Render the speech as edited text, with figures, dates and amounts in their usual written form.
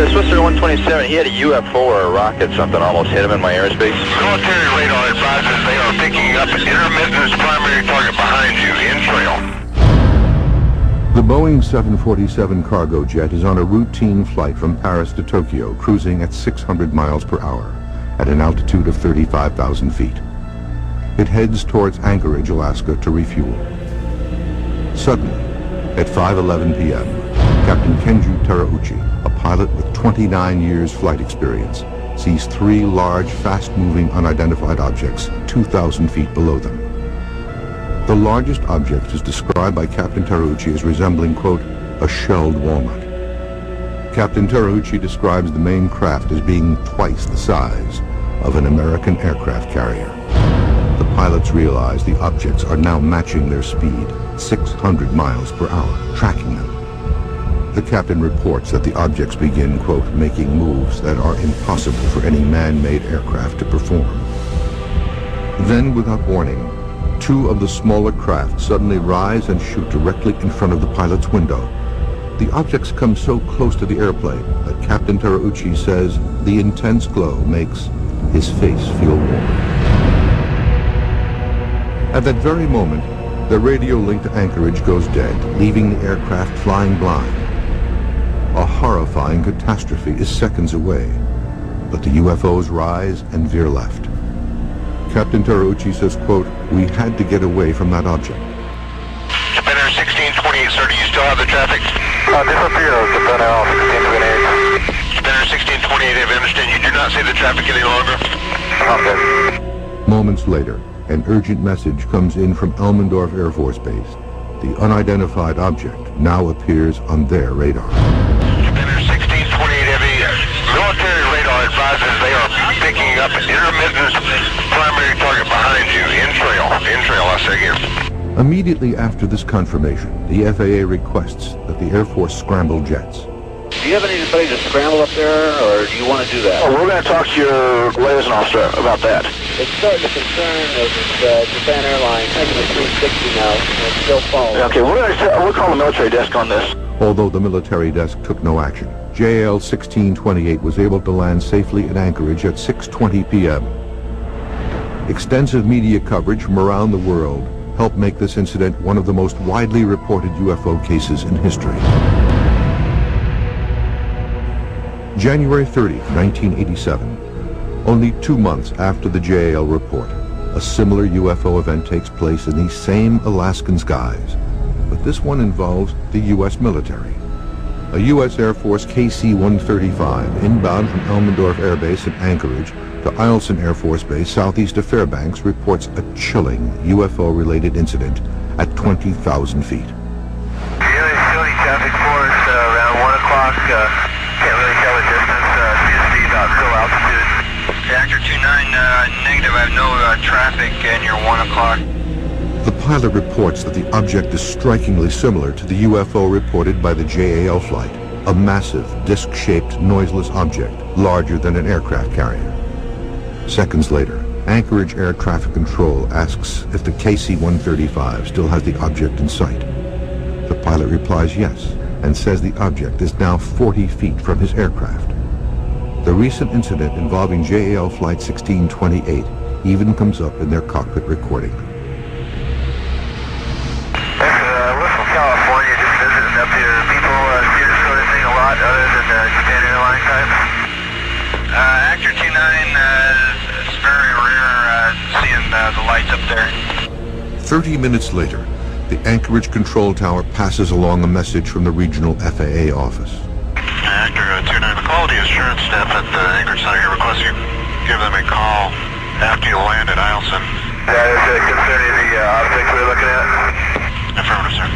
Swisher 127, he had a UFO or a rocket, something almost hit him in my airspace. Military radar advises they are picking up an intermittent primary target behind you, in trail. The Boeing 747 cargo jet is on a routine flight from Paris to Tokyo, cruising at 600 miles per hour at an altitude of 35,000 feet. It heads towards Anchorage, Alaska to refuel. Suddenly, at 5:11 p.m., Captain Kenju Terauchi, a pilot with 29 years flight experience, sees three large, fast-moving, unidentified objects 2,000 feet below them. The largest object is described by Captain Terauchi as resembling, quote, a shelled walnut. Captain Terauchi describes the main craft as being twice the size of an American aircraft carrier. The pilots realize the objects are now matching their speed, 600 miles per hour, tracking them. The captain reports that the objects begin, quote, making moves that are impossible for any man-made aircraft to perform. Then, without warning, two of the smaller craft suddenly rise and shoot directly in front of the pilot's window. The objects come so close to the airplane that Captain Terauchi says the intense glow makes his face feel warm. At that very moment, the radio link to Anchorage goes dead, leaving the aircraft flying blind. A horrifying catastrophe is seconds away, but the UFOs rise and veer left. Captain Terauchi says, quote, we had to get away from that object. Spinner 1628, sir, do you still have the traffic? Disappear, Spinner 1628. Spinner 1628, I understand you do not see the traffic any longer? Okay. Moments later, an urgent message comes in from Elmendorf Air Force Base. The unidentified object now appears on their radar. Spinner 1628 Heavy, military radar advises they are picking up an intermittent primary target behind you, in trail, I say again. Immediately after this confirmation, the FAA requests that the Air Force scramble jets. Do you have anybody to scramble up there, or do you want to do that? Oh, we're going to talk to your liaison officer about that. It's starting to concern us, Japan Airlines, taking a 360 now, and it's still falling. Okay, we'll call the military desk on this. Although the military desk took no action, JAL 1628 was able to land safely at Anchorage at 6:20 p.m. Extensive media coverage from around the world helped make this incident one of the most widely reported UFO cases in history. January 30, 1987. Only 2 months after the JAL report, a similar UFO event takes place in these same Alaskan skies, but this one involves the U.S. military. A U.S. Air Force KC-135 inbound from Elmendorf Air Base in Anchorage to Eielson Air Force Base southeast of Fairbanks reports a chilling UFO-related incident at 20,000 feet. Shooting traffic for us around 1 o'clock. Can't really tell the distance. Seems to be about still altitude. Reactor 29, negative. I have no traffic, and you're 1 o'clock. The pilot reports that the object is strikingly similar to the UFO reported by the JAL flight, a massive, disc-shaped, noiseless object, larger than an aircraft carrier. Seconds later, Anchorage Air Traffic Control asks if the KC-135 still has the object in sight. The pilot replies yes, and says the object is now 40 feet from his aircraft. The recent incident involving JAL Flight 1628 even comes up in their cockpit recording. We're from California, just visiting up here. People see this sort of thing a lot other than the Japan Airline type? Actor 29 is very rare seeing the lights up there. 30 minutes later, the Anchorage control tower passes along a message from the regional FAA office. Actor 29, the quality assurance staff at the Anchorage Center here requests you give them a call after you land at Eielson. That is concerning the object we're looking at? Affirmative, sir.